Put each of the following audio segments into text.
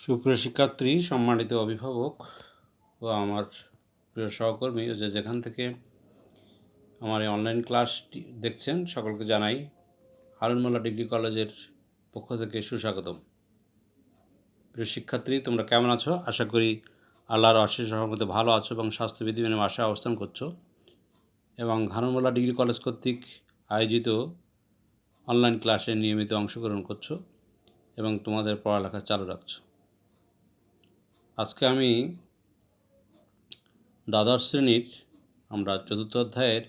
সুপ্রিয় শিক্ষার্থী, সম্মানিত অভিভাবক ও আমার প্রিয় সহকর্মী যেখান থেকে আমার এই অনলাইন ক্লাসটি দেখছেন, সকলকে জানাই হারুন মোল্লা ডিগ্রি কলেজের পক্ষ থেকে সুস্বাগতম। প্রিয় শিক্ষার্থী, তোমরা কেমন আছো? আশা করি আল্লাহর অশেষ রহমতে ভালো আছো এবং স্বাস্থ্যবিধি মেনে বাসায় অবস্থান করছো এবং হারুন মোল্লা ডিগ্রি কলেজ কর্তৃক আয়োজিত অনলাইন ক্লাসে নিয়মিত অংশগ্রহণ করছো এবং তোমাদের পড়ালেখা চালু রাখছো। আজকে আমি দ্বাদশ শ্রেণীর আমরা চতুর্থ অধ্যায়ের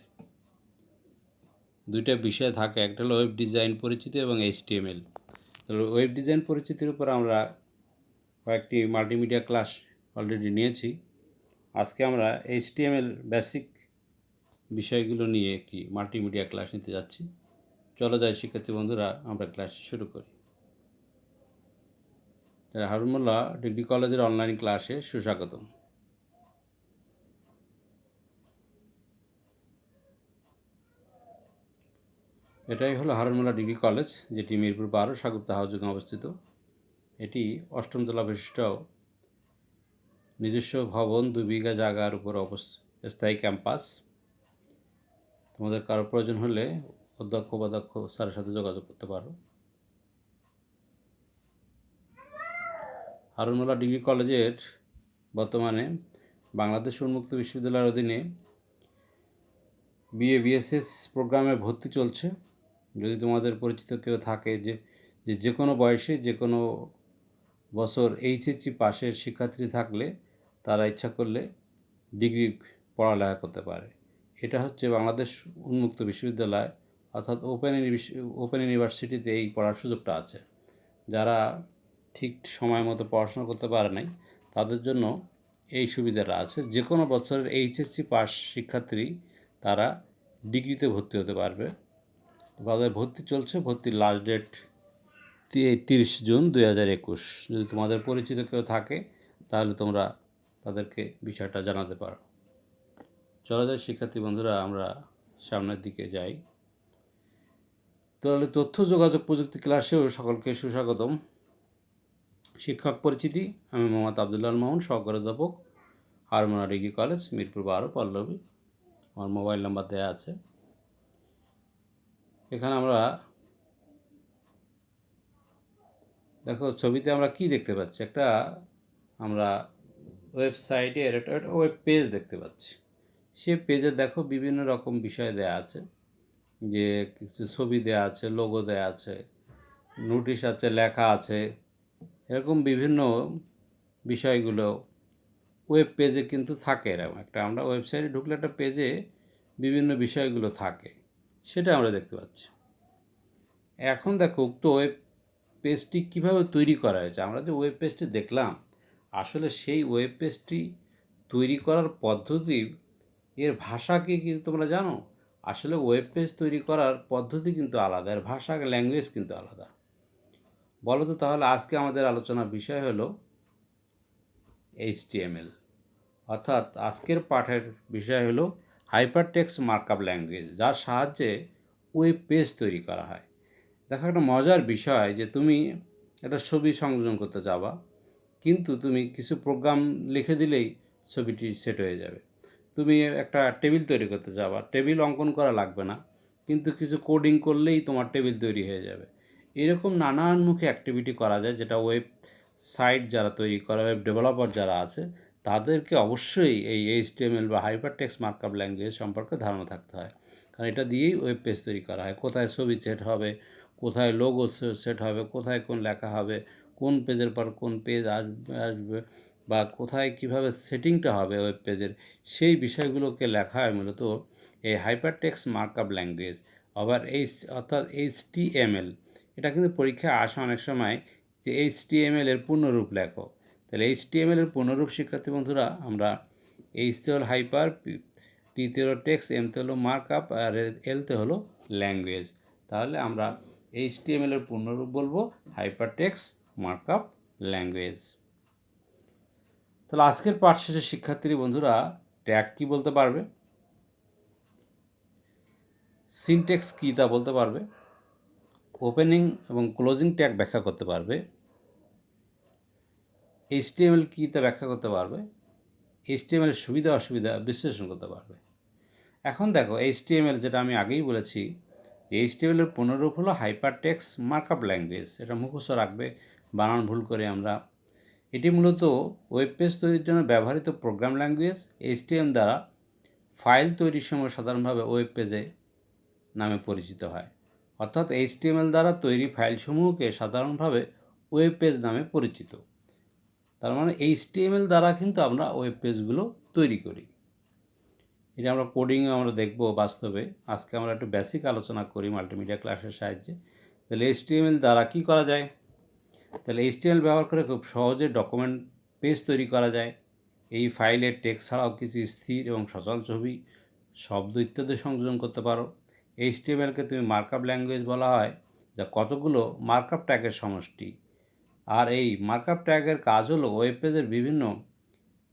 দুইটা বিষয় থাকে, একটা হলো ওয়েব ডিজাইন পরিচিতি এবং HTML। তাহলে ওয়েব ডিজাইন পরিচিতির উপর আমরা কয়েকটি মাল্টিমিডিয়া ক্লাস অলরেডি নিয়েছি। আজকে আমরা HTML বেসিক বিষয়গুলো নিয়ে একটি মাল্টিমিডিয়া ক্লাস নিতে যাচ্ছি। চলো যাই শিক্ষার্থী বন্ধুরা, আমরা ক্লাসটি শুরু করি। হারুন মোল্লা ডিগ্রি কলেজের অনলাইন ক্লাসে সুস্বাগতম। এটাই হলো হারুন মোল্লা ডিগ্রি কলেজ, যেটি মিরপুর 12 সাগুপ্তা হাউজিংয়ে অবস্থিত। এটি 8ম তলা বিশিষ্ট নিজস্ব ভবন, 2 বিঘা জায়গার উপর স্থায়ী ক্যাম্পাস। তোমাদের কারো প্রয়োজন হলে অধ্যক্ষ উপাধ্যক্ষ স্যারের সাথে যোগাযোগ করতে পারো। হারুন মোল্লা ডিগ্রি কলেজের বর্তমানে বাংলাদেশ উন্মুক্ত বিশ্ববিদ্যালয়ের অধীনে BA BSS প্রোগ্রামে ভর্তি চলছে। যদি তোমাদের পরিচিত কেউ থাকে যে কোনো বয়সে যে কোনো বছর HSC পাশের শিক্ষার্থী থাকলে তারা ইচ্ছা করলে ডিগ্রি পড়ালেখা করতে পারে। এটা হচ্ছে বাংলাদেশ উন্মুক্ত বিশ্ববিদ্যালয়, অর্থাৎ ওপেন ইউনিভার্সিটিতে এই পড়ার সুযোগটা আছে। যারা ঠিক সময় মতো পড়াশোনা করতে পারে নাই তাদের জন্য এই সুবিধাটা আছে। যে কোনো বছরের HSC পাস শিক্ষার্থী তারা ডিগ্রিতে ভর্তি হতে পারবে। তাদের ভর্তি চলছে, ভর্তির লাস্ট ডেট 30 জুন 2021। যদি তোমাদের পরিচিত কেউ থাকে তাহলে তোমরা তাদেরকে বিষয়টা জানাতে পারো। চলো যাই শিক্ষার্থী বন্ধুরা, আমরা সামনের দিকে যাই। তাহলে তথ্য যোগাযোগ প্রযুক্তি ক্লাসেও সকলকে সুস্বাগতম। শিক্ষক পরিচিতি, আমি মোহাম্মদ আবদুল্লাহ মোহন, সহকারী অধ্যাপক, হারুন মোল্লা ডিগ্রি কলেজ, মিরপুর 12 পল্লবী। আমার মোবাইল নাম্বার দেওয়া আছে। এখানে আমরা দেখো, ছবিতে আমরা কি দেখতে পাচ্ছি? একটা আমরা ওয়েবসাইটের একটা ওয়েব পেজ দেখতে পাচ্ছি। সে পেজে দেখো বিভিন্ন রকম বিষয় দেয়া আছে, যে কিছু ছবি দেয়া আছে, লোগো দেয়া আছে, নোটিশ আছে, লেখা আছে, এরকম বিভিন্ন বিষয়গুলো ওয়েব পেজে কিন্তু থাকে। এরকম একটা আমরা ওয়েবসাইটে ঢুকলে একটা পেজে বিভিন্ন বিষয়গুলো থাকে, সেটা আমরা দেখতে পাচ্ছি। এখন দেখো উক্ত ওয়েব পেজটি কীভাবে তৈরি করা হয়েছে। আমরা যে ওয়েব পেজটি দেখলাম, আসলে সেই ওয়েব পেজটি তৈরি করার পদ্ধতি, এর ভাষা কি তোমরা জানো? আসলে ওয়েব পেজ তৈরি করার পদ্ধতি কিন্তু আলাদা, এর ভাষা ল্যাঙ্গুয়েজ কিন্তু আলাদা। বলো তো তাহলে আজকে আমাদের আলোচনার বিষয় হলো HTML, অর্থাৎ আজকের পাঠের বিষয় হলো হাইপারটেক্সট মার্কআপ ল্যাঙ্গুয়েজ, যার সাহায্যে ওয়েব পেজ তৈরি করা হয়। দেখো, একটা মজার বিষয় যে তুমি একটা ছবি সংযোজন করতে যাবা, কিন্তু তুমি কিছু প্রোগ্রাম লিখে দিলেই ছবিটি সেট হয়ে যাবে। তুমি একটা টেবিল তৈরি করতে যাবা, টেবিল অঙ্কন করা লাগবে না, কিন্তু কিছু কোডিং করলেই তোমার টেবিল তৈরি হয়ে যাবে। এরকম নানানমুখী অ্যাক্টিভিটি করা যায়, যেটা ওয়েব সাইট যারা তৈরি করে, ওয়েব ডেভেলপার যারা আছে, তাদেরকে অবশ্যই এই HTML বা হাইপারটেক্সট মার্কআপ ল্যাঙ্গুয়েজ সম্পর্কে ধারণা থাকতে হয়, কারণ এটা দিয়েই ওয়েব পেজ তৈরি করা হয়। কোথায় ছবি সেট হবে, কোথায় লোগো সেট হবে, কোথায় কোন লেখা হবে, কোন পেজের পর কোন পেজ আসবে বা কোথায় কিভাবে সেটিংটা হবে ওয়েব পেজের, সেই বিষয়গুলোকে লেখা হয় মূলত এই হাইপারটেক্সট মার্কআপ ল্যাঙ্গুয়েজ। আবার অর্থাৎ HTML, এটা কিন্তু পরীক্ষায় আসে অনেক সময় যে HTML এর পূর্ণরূপ লেখো। তাহলে HTML এর পূর্ণরূপ শিক্ষার্থী বন্ধুরা, আমরা H-তে হলো হাইপার, T-তে হলো টেক্সট, M-তে হলো মার্কআপ, আর L-তে হলো ল্যাঙ্গুয়েজ। তাহলে আমরা HTML এর পূর্ণরূপ বলবো হাইপারটেক্সট মার্কআপ ল্যাঙ্গুয়েজ। তাহলে আজকের পাঠ শেষে শিক্ষার্থী বন্ধুরা ট্যাগ কী বলতে পারবে, সিনট্যাক্স কী তা বলতে পারবে, ওপেনিং এবং ক্লোজিং ট্যাগ ব্যাখ্যা করতে পারবে, HTML কী তা ব্যাখ্যা করতে পারবে, HTML এর সুবিধা অসুবিধা বিশ্লেষণ করতে পারবে। এখন দেখো HTML, যেটা আমি আগেই বলেছি যে HTML এর পুনরূপ হলো হাইপারটেক্সট মার্কআপ ল্যাঙ্গুয়েজ। এটা মুখস্থ রাখবে, বানান ভুল করে আমরা। এটি মূলত ওয়েব পেজ তৈরির জন্য ব্যবহৃত প্রোগ্রাম ল্যাঙ্গুয়েজ। HTML দ্বারা ফাইল তৈরির সময় সাধারণভাবে ওয়েব পেজে নামে পরিচিত হয়। অর্থাৎ HTML দ্বারা তৈরি ফাইলসমূহকে সাধারণভাবে ওয়েব পেজ নামে পরিচিত। তার মানে HTML দ্বারা কিন্তু আমরা ওয়েব পেজগুলো তৈরি করি। এটা আমরা কোডিংয়ে আমরা দেখব বাস্তবে। আজকে আমরা একটু বেসিক আলোচনা করি মাল্টিমিডিয়া ক্লাসের সাহায্যে। তাহলে HTML দ্বারা কী করা যায়? তাহলে HTML ব্যবহার করে খুব সহজে ডকুমেন্ট পেজ তৈরি করা যায়। এই ফাইলের টেক্সট ছাড়াও কিছু স্থির এবং সচল ছবি, শব্দ ইত্যাদি সংযোজন করতে পারো। HTMLকে তুমি মার্কআপ ল্যাঙ্গুয়েজ বলা হয়, যা কতগুলো মার্কআপ ট্যাগের সমষ্টি। আর এই মার্কআপ ট্যাগের কাজ হলো ওয়েব পেজের বিভিন্ন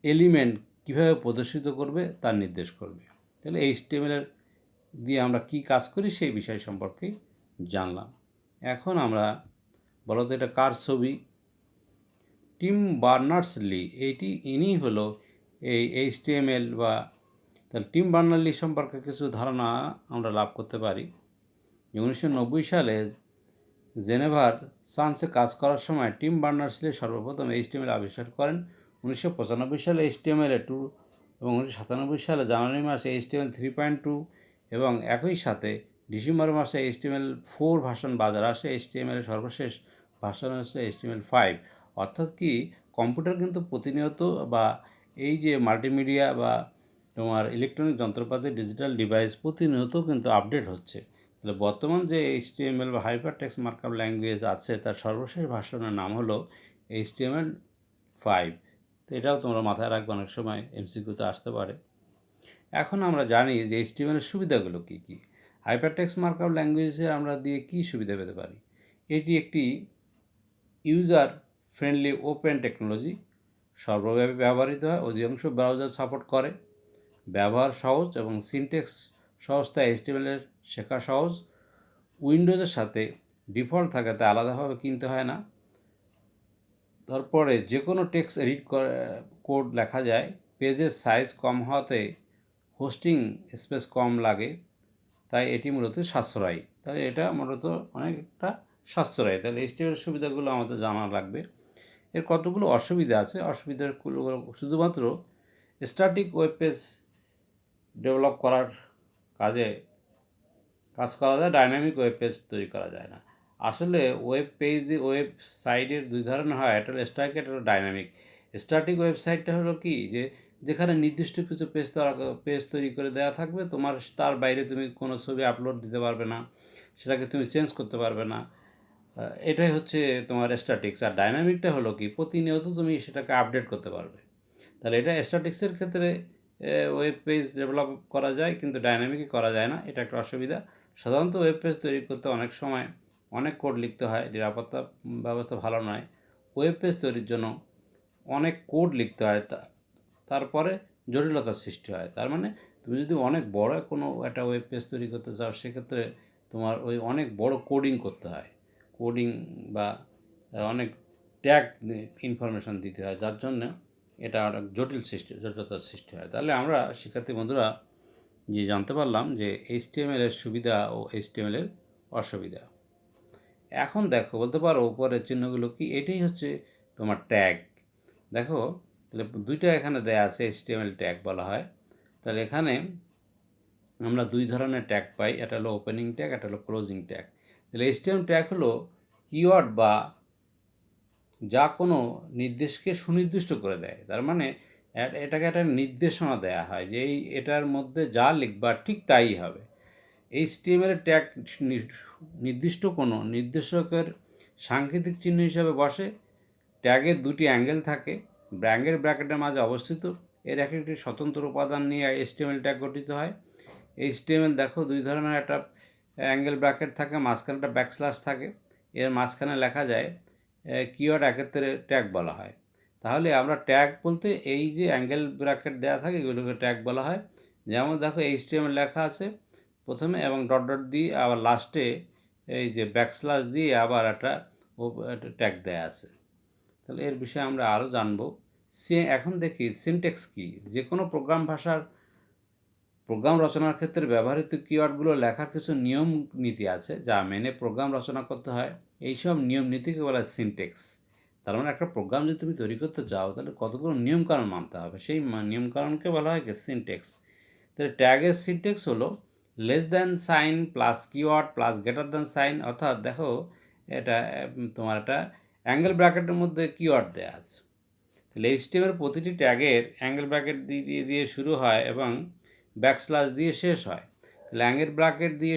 এলিমেন্ট কীভাবে প্রদর্শিত করবে তার নির্দেশ করবে। তাহলে HTML দিয়ে আমরা কি কাজ করি সেই বিষয় সম্পর্কে জানলাম। এখন আমরা বলো তো এটা কার ছবি? Team Berners-Lee. ইনি হলো এই HTML বা তাহলে টিম বার্নার্স-লি সম্পর্কে কিছু ধারণা আমরা লাভ করতে পারি। 1990 সালে জেনেভার সায়েন্সে কাজ করার সময় টিম বার্নার্স-লি সর্বপ্রথম HTML আবিষ্কার করেন। 1995 সালে HTML2 এবং 1997 সালে জানুয়ারি মাসে HTML 3.2 এবং একই সাথে ডিসেম্বর মাসে HTML4 ভার্সন বাজারে আসে। HTML এর সর্বশেষ ভার্সন হচ্ছে HTML5। অর্থাৎ কি কম্পিউটার কিন্তু প্রতিনিয়ত বা এই যে মাল্টিমিডিয়া বা তোমার ইলেকট্রনিক যন্ত্রপাতি ডিজিটাল ডিভাইস প্রতিনিয়ত কিন্তু আপডেট হচ্ছে। তাহলে বর্তমান যে HTML বা হাইপারটেক্সট মার্কআপ ল্যাঙ্গুয়েজ আছে তার সর্বশেষ ভার্সনের নাম হলো HTML5। তো এটাও তোমরা মাথায় রাখবে, অনেক সময় MCQতে আসতে পারে। এখন আমরা জানি যে HTML এর সুবিধাগুলো কী কী। হাইপারটেক্সট মার্কআপ ল্যাঙ্গুয়েজে আমরা দিয়ে কী সুবিধা পেতে পারি? এটি একটি ইউজার ফ্রেন্ডলি ওপেন টেকনোলজি, সর্বব্যাপী ব্যবহৃত হয়, অধিকাংশ ব্রাউজার সাপোর্ট করে, ব্যবহার সহজ এবং সিনট্যাক্স সহজতা HTML এর শেখা সহজ, উইন্ডোজের সাথে ডিফল্ট থাকে, তা আলাদাভাবে কিনতে হয় না। তারপরে যে কোনো টেক্সট এডিট কোড লেখা যায়, পেজের সাইজ কম হওয়াতে হোস্টিং স্পেস কম লাগে, তাই এটি মূলত সাশ্রয়ী। তাহলে এটা মূলত অনেকটা সাশ্রয়ী। তাহলে HTML এর সুবিধাগুলো আমাদের জানা লাগবে। এর কতগুলো অসুবিধা আছে। অসুবিধাগুলো শুধুমাত্র স্ট্যাটিক ওয়েব পেজ ডেভেলপ করার কাজ করা যায়, ডাইনামিক ওয়েব পেজ তৈরি করা যায় না। আসলে ওয়েবসাইটের দুই ধরনের হয়, একটা হলো স্ট্যাটিক, একটা হলো ডাইনামিক। স্ট্যাটিক ওয়েবসাইটটা হলো কি, যে যেখানে নির্দিষ্ট কিছু পেজ তৈরি করে দেওয়া থাকবে, তোমার তার বাইরে তুমি কোনো ছবি আপলোড দিতে পারবে না, সেটাকে তুমি চেঞ্জ করতে পারবে না। এটাই হচ্ছে তোমার স্ট্যাটিক্স। আর ডাইনামিকটা হলো কি, প্রতিনিয়ত তুমি সেটাকে আপডেট করতে পারবে। তাহলে এটা স্ট্যাটিক্সের ক্ষেত্রে ওয়েব পেজ ডেভেলপ করা যায়, কিন্তু ডাইনামিকই করা যায় না, এটা একটা অসুবিধা। সাধারণত ওয়েব পেজ তৈরি করতে অনেক সময় অনেক কোড লিখতে হয়, নিরাপত্তা ব্যবস্থা ভালো নয়। ওয়েব পেজ তৈরির জন্য অনেক কোড লিখতে হয়, তারপরে জটিলতার সৃষ্টি হয়। তার মানে তুমি যদি অনেক বড় কোনো একটা ওয়েব পেজ তৈরি করতে চাও, সেক্ষেত্রে তোমার অনেক বড় কোডিং করতে হয়, কোডিং বা অনেক ট্যাগ ইনফরমেশান দিতে হয়, যার জন্য এটা অনেক জটিলতার সৃষ্টি হয়। তাহলে আমরা শিক্ষার্থী বন্ধুরা যে জানতে পারলাম যে HTML এর সুবিধা ও HTML এর অসুবিধা। এখন দেখো, বলতে পারো উপরের চিহ্নগুলো কি? এটাই হচ্ছে তোমার ট্যাগ। দেখো, তাহলে দুইটা এখানে দেয়া আছে, HTML ট্যাগ বলা হয়। তাহলে এখানে আমরা দুই ধরনের ট্যাগ পাই, একটা হলো ওপেনিং ট্যাগ, একটা হলো ক্লোজিং ট্যাগ। তাহলে HTML ট্যাগ হলো কিওয়ার্ড বা যা কোনো নির্দেশকে সুনির্দিষ্ট করে দেয়। তার মানে এটাকে একটা নির্দেশনা দেয়া হয় যে এটার মধ্যে যা লিখবা ঠিক তাই হবে। HTML এর ট্যাগ নির্দিষ্ট কোনো নির্দেশকের সাংকেতিক চিহ্ন হিসাবে বসে। ট্যাগের দুটি অ্যাঙ্গেল থাকে, ব্র্যাকেটের মাঝে অবস্থিত। এর এক একটি স্বতন্ত্র উপাদান নিয়ে HTML ট্যাগ গঠিত হয়। HTML দেখো দুই ধরনের, একটা অ্যাঙ্গেল ব্র্যাকেট থাকে, মাঝখানে একটা ব্যাকস্ল্যাশ থাকে, এর মাঝখানে লেখা যায় কিওয়ার্ড, এক্ষেত্রে ট্যাগ বলা হয়। তাহলে আমরা ট্যাগ বলতে এই যে অ্যাঙ্গেল ব্র্যাকেট দেওয়া থাকে এগুলোকে ট্যাগ বলা হয়। যেমন দেখো HTML লেখা আছে প্রথমে এবং ডট ডট দিয়ে আবার লাস্টে এই যে ব্যাকস্ল্যাশ দিয়ে আবার একটা ট্যাগ দেয়া আছে। তাহলে এর বিষয়ে আমরা আরও জানবো। এখন দেখি সিনট্যাক্স কী। যে কোনো প্রোগ্রাম ভাষার প্রোগ্রাম রচনার ক্ষেত্রে ব্যবহৃত কিওয়ার্ডগুলো লেখার কিছু নিয়ম নীতি আছে যা মেনে প্রোগ্রাম রচনা করতে হয়। এইসব নিয়ম নীতিকে বলা হয় সিনট্যাক্স। তার মানে একটা প্রোগ্রাম যদি তুমি তৈরি করতে চাও তাহলে কতগুলো নিয়মকানুন মানতে হবে, সেই নিয়মকানুনকে বলা হয় সিনট্যাক্স। তাহলে ট্যাগের সিনট্যাক্স হলো less than sign plus keyword plus greater than sign. অর্থাৎ দেখো এটা তোমার একটা অ্যাঙ্গেল ব্র্যাকেটের মধ্যে কিওয়ার্ড দেওয়া আছে। তাহলে এইচটিএমের প্রতিটি ট্যাগের অ্যাঙ্গেল ব্র্যাকেট দিয়ে শুরু হয় এবং ব্যাকস্ল্যাশ দিয়ে শেষ হয়। তাহলে অ্যাঙ্গেল ব্র্যাকেট দিয়ে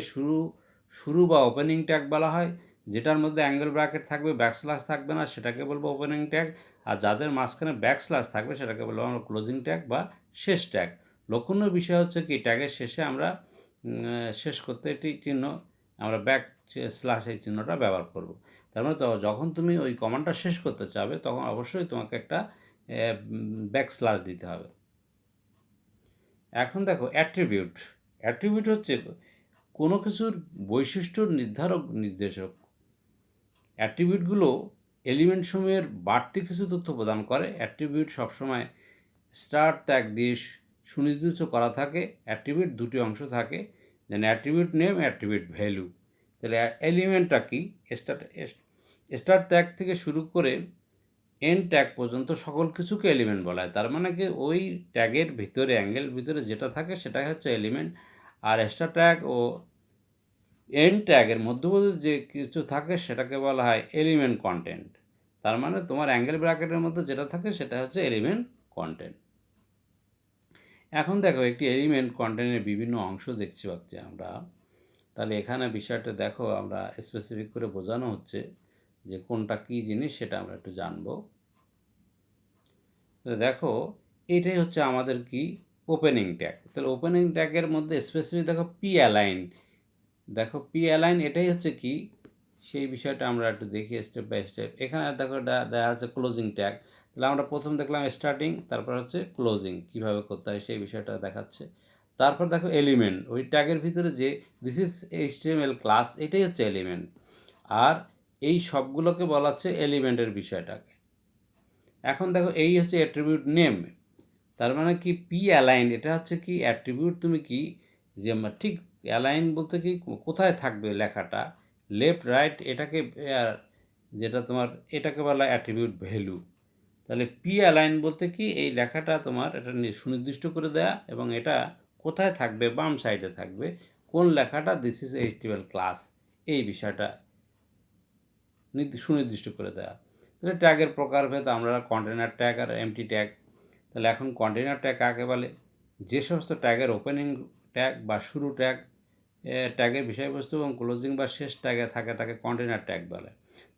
শুরু বা ওপেনিং ট্যাগ বলা হয়। যেটার মধ্যে অ্যাঙ্গেল ব্র্যাকেট থাকবে, ব্যাকস্ল্যাশ থাকবে না, সেটাকে বলবো ওপেনিং ট্যাগ। আর যাদের মাঝখানে ব্যাকস্ল্যাশ থাকবে সেটাকে বলবো আমরা ক্লোজিং ট্যাগ বা শেষ ট্যাগ। লক্ষণীয় বিষয় হচ্ছে কি ট্যাগের শেষে আমরা শেষ করতে এটি চিহ্ন আমরা ব্যাক স্ল্যাশ এই চিহ্নটা ব্যবহার করব। তার মানে তো যখন তুমি ওই কমান্ডটা শেষ করতে চাবে তখন অবশ্যই তোমাকে একটা ব্যাকস্ল্যাশ দিতে হবে। এখন দেখো অ্যাট্রিবিউট। অ্যাট্রিবিউট হচ্ছে কোনো কিছুর বৈশিষ্ট্য নির্দেশক। অ্যাট্রিবিউটগুলো এলিমেন্ট সমূহের বাড়তি কিছু তথ্য প্রদান করে। অ্যাট্রিবিউট সবসময় স্টার ট্যাগ দিয়ে সুনির্দিষ্ট করা থাকে। অ্যাট্রিবিউট দুটি অংশ থাকে, যেন অ্যাট্রিবিউট নেম, অ্যাট্রিবিউট ভ্যালু। তাহলে এলিমেন্টটা কি? স্টার ট্যাগ থেকে শুরু করে এন ট্যাগ পর্যন্ত সকল কিছুকে এলিমেন্ট বলা হয়। তার মানে কি ওই ট্যাগের ভিতরে অ্যাঙ্গেল ভিতরে যেটা থাকে সেটাই হচ্ছে এলিমেন্ট। আর স্টার ট্যাগ ও এন ট্যাগের মধ্যবর্তী যে কিছু থাকে সেটাকে বলা হয় এলিমেন্ট কন্টেন্ট। তার মানে তোমার অ্যাঙ্গেল ব্র্যাকেটের মধ্যে যেটা থাকে সেটা হচ্ছে এলিমেন্ট কন্টেন্ট। এখন দেখো একটি এলিমেন্ট কন্টেন্টের বিভিন্ন অংশ দেখছি পাচ্ছি আমরা। তাহলে এখানে বিষয়টা দেখো আমরা স্পেসিফিক করে বোঝানো হচ্ছে যে কোনটা কী জিনিস সেটা আমরা একটু জানবো। তো দেখো এটাই হচ্ছে আমাদের কি ওপেনিং ট্যাগ। তাহলে ওপেনিং ট্যাগের মধ্যে স্পেসিফিক দেখো পি অ্যালাইন। দেখো পি অ্যালাইন এটাই হচ্ছে কি সেই বিষয়টা আমরা একটু দেখি স্টেপ বাই স্টেপ। এখানে দেখো দেখা আছে ক্লোজিং ট্যাগ। তাহলে আমরা প্রথম দেখলাম স্টার্টিং, তারপর হচ্ছে ক্লোজিং কীভাবে করতে হয় সেই বিষয়টা দেখাচ্ছে। তারপর দেখো এলিমেন্ট, ওই ট্যাগের ভিতরে যে দিস ইজ এইচটিএমএল ক্লাস এটাই হচ্ছে এলিমেন্ট। আর এই সবগুলোকে বলা হচ্ছে এলিমেন্টের বিষয়টাকে। এখন দেখো এই হচ্ছে অ্যাট্রিবিউট নেম। তার মানে কি পি অ্যালাইন এটা হচ্ছে কি অ্যাট্রিবিউট তুমি কি যে ঠিক অ্যালাইন বলতে কি কোথায় থাকবে লেখাটা, লেফট রাইট, এটাকে যেটা তোমার এটাকে বলা অ্যাট্রিবিউট ভ্যালু। তাহলে পি অ্যালাইন বলতে কি এই লেখাটা তোমার এটা সুনির্দিষ্ট করে দেয়া এবং এটা কোথায় থাকবে, বাম সাইডে থাকবে কোন লেখাটা দিস ইজ এইচটিএমএল ক্লাস এই বিষয়টা সুনির্দিষ্ট করে দেওয়া। তাহলে ট্যাগের প্রকারভেদ আমরা কন্টেনার ট্যাগ আর এমটি ট্যাগ। তাহলে এখন কন্টেনার ট্যাগ কাকে বলে? যে সমস্ত ট্যাগের ওপেনিং ট্যাগ বা শুরু ট্যাগ ট্যাগের বিষয়বস্তু এবং ক্লোজিং বা শেষ ট্যাগে থাকে তাকে কন্টেনার ট্যাগ বলে।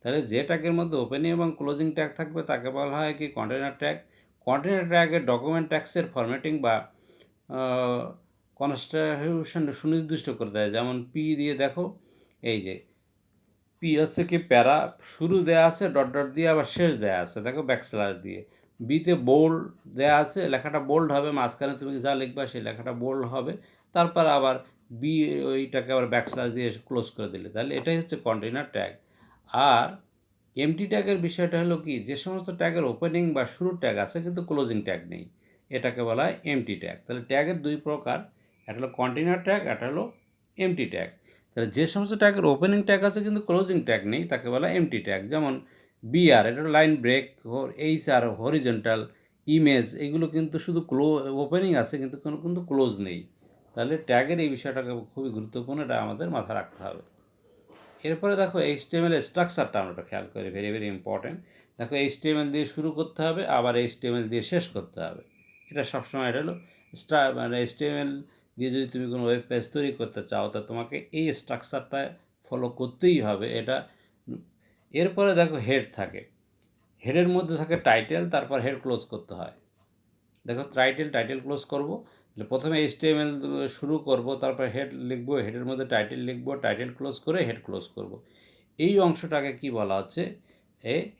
তাহলে যে ট্যাগের মধ্যে ওপেনিং এবং ক্লোজিং ট্যাগ থাকবে তাকে বলা হয় কি কন্টেনার ট্যাগ। কন্টেনার ট্যাগের ডকুমেন্ট ট্যাক্সের ফরম্যাটিং বা কনস্টিটিউশন সুনির্দিষ্ট করে দেয়। যেমন পি দিয়ে দেখো এই যে পি হচ্ছে কি প্যারা, শুরু দেওয়া আছে ডট ডট দিয়ে, আবার শেষ দেওয়া আছে দেখো ব্যাকস্ল্যাশ দিয়ে। বিতে বোল্ড দেওয়া আছে, লেখাটা বোল্ড হবে, মাঝখানে তুমি যা লিখবা সেই লেখাটা বোল্ড হবে। তারপর আবার বি ওইটাকে আবার ব্যাকস্ল্যাশ দিয়ে ক্লোজ করে দিলে, তাহলে এটাই হচ্ছে কন্টেনার ট্যাগ। আর এমটি ট্যাগের বিষয়টা হলো কি যে সমস্ত ট্যাগের ওপেনিং বা শুরুর ট্যাগ আছে কিন্তু ক্লোজিং ট্যাগ নেই, এটাকে বলা হয় এমটি ট্যাগ। তাহলে ট্যাগের দুই প্রকার, একটা হলো কন্টেনার ট্যাগ, একটা হলো এমটি ট্যাগ। তাহলে যে সমস্ত ট্যাগের ওপেনিং ট্যাগ আছে কিন্তু ক্লোজিং ট্যাগ নেই তাকে বলা এমটি ট্যাগ। যেমন বিআর এটা line break, HR horizontal, image এগুলো কিন্তু শুধু ওপেনিং আছে কিন্তু কোনো কিন্তু ক্লোজ নেই। তাহলে ট্যাগের এই বিষয়টাকে খুবই গুরুত্বপূর্ণ, এটা আমাদের মাথায় রাখতে হবে। এরপরে দেখো এইচটিএমএল স্ট্রাকচারটা আমরা খেয়াল করি, ভেরি ভেরি ইম্পর্টেন্ট। দেখো এইচটিএমএল দিয়ে শুরু করতে হবে আবার এইচটিএমএল দিয়ে শেষ করতে হবে, এটা সবসময় এটা হলো মানে এইচটিএমএল দিয়ে যদি তুমি কোনো ওয়েব পেজ তৈরি করতে চাও তা তোমাকে এই স্ট্রাকচারটা ফলো করতেই হবে এটা। এরপরে দেখো হেড থাকে, হেডের মধ্যে থাকে টাইটেল, তারপর হেড ক্লোজ করতে হয়। দেখো টাইটেল ক্লোজ করব, প্রথমে এইচটিএমএল শুরু করব, তারপর হেড লিখবো, হেডের মধ্যে টাইটেল লিখবো, টাইটেল ক্লোজ করে হেড ক্লোজ করব। এই অংশটাকে কি বলা হচ্ছে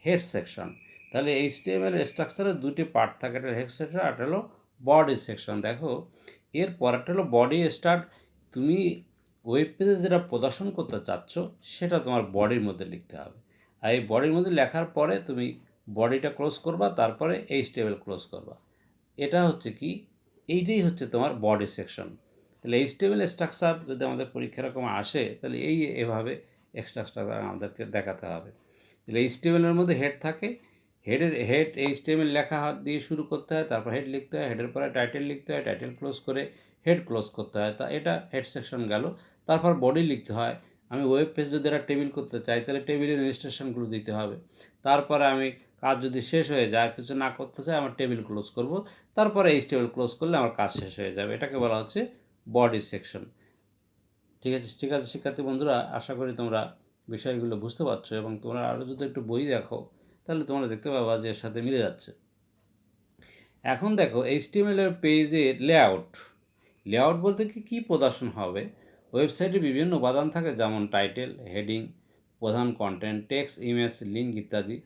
হেড সেকশন। তাহলে এইচটিএমএল স্ট্রাকচারের দুটি পার্ট থাকে, একটা হেড সেকশন আর একটা হলো বডি সেকশন। দেখো এর পরেরটা হলো বডি স্টার্ট। তুমি ওয়েব পেজে যেটা প্রদর্শন করতে চাচ্ছ সেটা তোমার বডির মধ্যে লিখতে হবে। আর এই বডির মধ্যে লেখার পরে তুমি বডিটা ক্লোজ করবা, তারপরে এইচটিএমএল ক্লোজ করবা। এটা হচ্ছে কি, এইটাই হচ্ছে তোমার বডি সেকশন। তাহলে এইচটিএমএল স্ট্রাকচার যদি আমাদের পরীক্ষা রকম আসে, তাহলে এভাবে স্ট্রাকচার আমাদেরকে দেখাতে হবে। তাহলে এইচটিএমএলের মধ্যে হেড থাকে, হেড এইচটিএমএল লেখা দিয়ে শুরু করতে হয়, তারপর হেড লিখতে হয়, হেডের পরে টাইটেল লিখতে হয়, টাইটেল ক্লোজ করে হেড ক্লোজ করতে হয়। তা এটা হেড সেকশন গেল। তারপর বডি লিখতে হয়। আমি ওয়েব পেজ যদি একটা টেবিল করতে চাই, তাহলে টেবিলের রেজিস্ট্রেশনগুলো দিতে হবে। তারপরে আমি কাজ যদি শেষ হয়ে যায়, কিছু না করতে চাই, আমার টেবিল ক্লোজ করব, তারপরে এইচটিএমএল ক্লোজ করলে আমার কাজ শেষ হয়ে যাবে। এটাকে বলা হচ্ছে বডি সেকশন। ঠিক আছে শিক্ষার্থী বন্ধুরা, আশা করি তোমরা বিষয়গুলো বুঝতে পারছো, এবং তোমরা আরও যদি একটু বই দেখো, তাহলে তোমরা দেখতে পাবা যে এর সাথে মিলে যাচ্ছে। এখন দেখো এইচটিএমএল এর পেজের লেআউট। লেআউট বলতে কি প্রদর্শন হবে। ওয়েবসাইটে বিভিন্ন উপাদান থাকে, যেমন টাইটেল, হেডিং, প্রধান কন্টেন্ট, টেক্সট, ইমেজ, লিঙ্ক ইত্যাদি।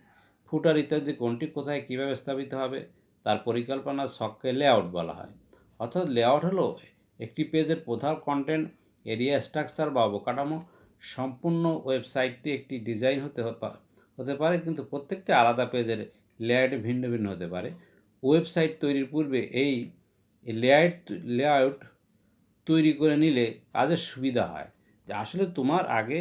ফুটার ইত্যাদি কোনটি কোথায় কীভাবে স্থাপিত হবে তার পরিকল্পনা ছককে লেআউট বলা হয়। অর্থাৎ লেআউট হলো একটি পেজের প্রধান কন্টেন্ট, এরিয়া, স্ট্রাকচার বা অবকাঠামো। সম্পূর্ণ ওয়েবসাইটটি একটি ডিজাইন হতে পারে, কিন্তু প্রত্যেকটি আলাদা পেজের লেআউটে ভিন্ন ভিন্ন হতে পারে। ওয়েবসাইট তৈরির পূর্বে এই লেআউট তৈরি করে নিলে কাজের সুবিধা হয়। যে আসলে তোমার আগে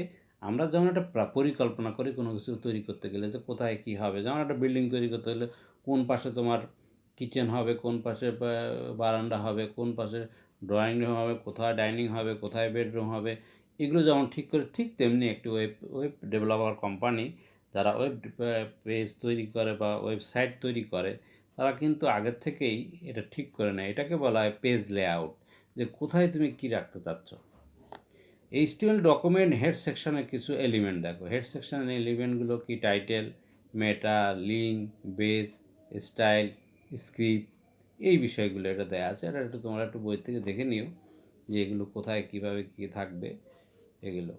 আমরা যেমন একটা পরিকল্পনা করি কোনো কিছু তৈরি করতে গেলে, যে কোথায় কী হবে। যেমন একটা বিল্ডিং তৈরি করতে গেলে কোন পাশে তোমার কিচেন হবে, কোন পাশে বারান্দা হবে, কোন পাশে ড্রয়িং রুম হবে, কোথায় ডাইনিং হবে, কোথায় বেডরুম হবে, এগুলো যেমন ঠিক করে, ঠিক তেমনি একটি ওয়েব ডেভেলপার কোম্পানি যারা ওয়েব পেজ তৈরি করে বা ওয়েবসাইট তৈরি করে, তারা কিন্তু আগের থেকেই এটা ঠিক করে নেয়। এটাকে বলা হয় পেজ লেআউট, যে কোথায় তুমি কী রাখতে চাচ্ছ। এইচটিএমএল ডকুমেন্ট হেড সেকশনের কিছু এলিমেন্ট দেখো। হেড সেকশনের এলিমেন্টগুলো কি? টাইটেল, মেটা, লিঙ্ক, বেজ, স্টাইল, স্ক্রিপ্ট, এই বিষয়গুলো এটা দেওয়া আছে। এটা একটু তোমরা একটু বই থেকে দেখে নিও যে এগুলো কোথায় কীভাবে কী থাকবে এগুলো।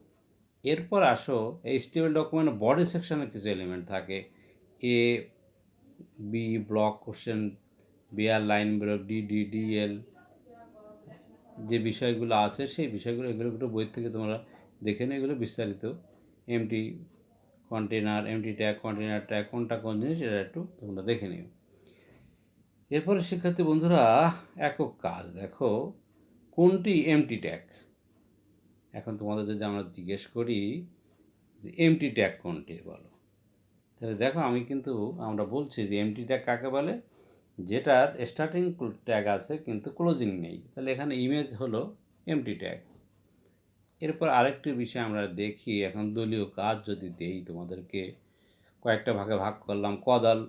এরপর আসো এইচটিএমএল ডকুমেন্ট বডি সেকশনের কিছু এলিমেন্ট থাকে। A, B, block, question, BR, line break, DL, যে বিষয়গুলো আছে সেই বিষয়গুলো এগুলো একটু বই থেকে তোমরা দেখে নিও। এগুলো বিস্তারিত empty container, empty tag, container tag, কোনটা কোন জিনিস, এটা একটু তোমরা দেখে নিও। এরপরে শিক্ষার্থী বন্ধুরা, একক কাজ দেখো, কোনটি এমটি ট্যাগ। এখন তোমাদের যদি আমরা জিজ্ঞেস করি যে এমটি ট্যাগ কোনটি বলো, তাহলে দেখো আমরা বলছি যে এমটি ট্যাগ কাকে বলে? যেটার স্টার্টিং ট্যাগ আছে কিন্তু ক্লোজিং নেই। তাহলে এখানে ইমেজ হলো এমটি ট্যাগ। এরপর আরেকটি বিষয় আমরা দেখি, এখন দলীয় কাজ যদি দেই তোমাদেরকে, কয়েকটা ভাগে ভাগ করলাম। কদাল,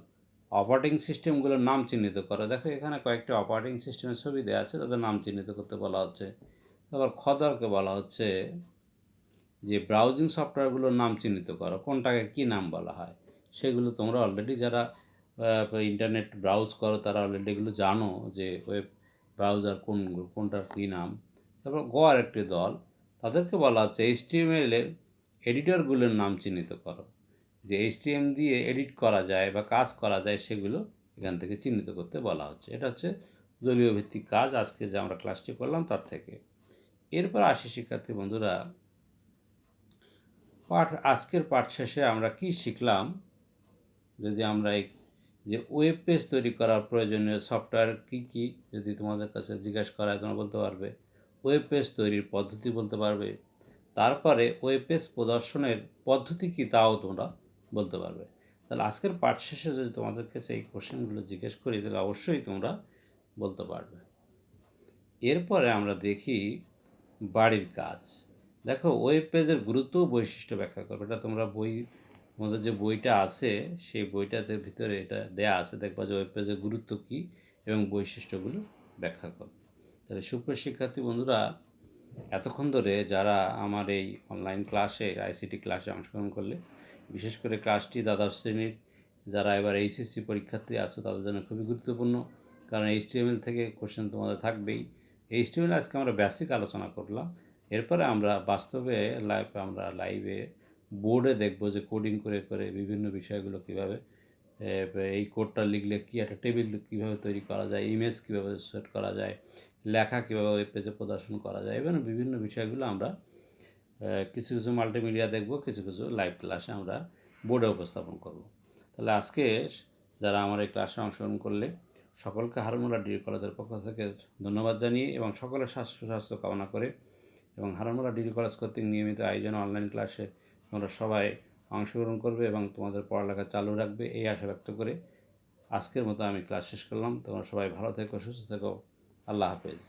অপারেটিং সিস্টেমগুলোর নাম চিহ্নিত করো। দেখো এখানে কয়েকটা অপারেটিং সিস্টেমের ছবি দেওয়া আছে, তাদের নাম চিহ্নিত করতে বলা হচ্ছে। তারপর খদরকে বলা হচ্ছে যে ব্রাউজিং সফটওয়্যারগুলোর নাম চিহ্নিত করো, কোনটাকে কী নাম বলা হয়। সেগুলো তোমরা অলরেডি যারা ইন্টারনেট ব্রাউজ করো তারা অলরেডি এগুলো জানো যে ওয়েব ব্রাউজার কোনটার কী নাম। তারপর আরেকটি দল, তাদেরকে বলা হচ্ছে এইচটিএমএলের এডিটরগুলোর নাম চিহ্নিত করো, যে এইচটিএম দিয়ে এডিট করা যায় বা কাজ করা যায় সেগুলো এখান থেকে চিহ্নিত করতে বলা হচ্ছে। এটা হচ্ছে দলীয় ভিত্তিক কাজ আজকে যে আমরা ক্লাসটি করলাম তার থেকে। এরপর আসি শিক্ষার্থী বন্ধুরা, আজকের পাঠ শেষে আমরা কি শিখলাম। যদি আমরা যে ওয়েব পেজ তৈরি করার প্রয়োজনীয় সফটওয়্যার কী কী যদি তোমাদের কাছে জিজ্ঞাসা করা হয়, তোমরা বলতে পারবে। ওয়েব পেজ তৈরির পদ্ধতি বলতে পারবে। তারপরে ওয়েব পেজ প্রদর্শনের পদ্ধতি কী তাও তোমরা বলতে পারবে। তাহলে আজকের পাঠ শেষে যদি তোমাদের কাছে এই কোশ্চেনগুলো জিজ্ঞেস করি, তাহলে অবশ্যই তোমরা বলতে পারবে। এরপরে আমরা দেখি বাড়ির কাজ। দেখো ওয়েব পেজের গুরুত্ব ও বৈশিষ্ট্য ব্যাখ্যা করবে। এটা তোমরা আমাদের যে বইটা আছে সেই বইটাতে ভিতরে এটা দেয়া আছে, দেখবা যে ওয়েব পেজের গুরুত্ব কী এবং বৈশিষ্ট্যগুলো ব্যাখ্যা করবে। তাহলে সুপ্রিয় শিক্ষার্থী বন্ধুরা, এতক্ষণ ধরে যারা আমার এই অনলাইন ক্লাসে আইসিটি ক্লাসে অংশগ্রহণ করলে, বিশেষ করে ক্লাসটি দ্বাদশ শ্রেণীর যারা এবার এইচএসসি পরীক্ষার্থী আছে তাদের জন্য খুবই গুরুত্বপূর্ণ, কারণ এইচটিএমএল থেকে কোশ্চেন তোমাদের থাকবেই। এইচটিএমএল আজকে আমরা বেসিক আলোচনা করলাম। এরপরে আমরা বাস্তবে লাইভে বোর্ডে দেখব যে কোডিং করে করে বিভিন্ন বিষয়গুলো কীভাবে, এই কোডটা লিখলে কী একটা টেবিল কীভাবে তৈরি করা যায়, ইমেজ কীভাবে সেট করা যায়, লেখা কীভাবে ওয়েব পেজে প্রদর্শন করা যায়, এবং বিভিন্ন বিষয়গুলো আমরা কিছু কিছু মাল্টিমিডিয়া দেখব, কিছু কিছু লাইভ ক্লাসে আমরা বোর্ডে উপস্থাপন করব। তাহলে আজকে যারা আমার এই ক্লাসে অংশগ্রহণ করলে সকলকে হারুনুল্লাহ ডিগ্রি কলেজের পক্ষ থেকে ধন্যবাদ জানিয়ে এবং সকলের স্বাস্থ্য কামনা করে এবং হারুনুল্লাহ ডিগ্রি কলেজ কর্তৃক নিয়মিত আয়োজন অনলাইন ক্লাসে তোমরা সবাই অংশগ্রহণ করবে এবং তোমাদের পড়ালেখা চালু রাখবে এই আশা ব্যক্ত করে আজকের মতো আমি ক্লাস শেষ করলাম। তোমরা সবাই ভালো থেকো, সুস্থ থেকো। আল্লাহ হাফেজ।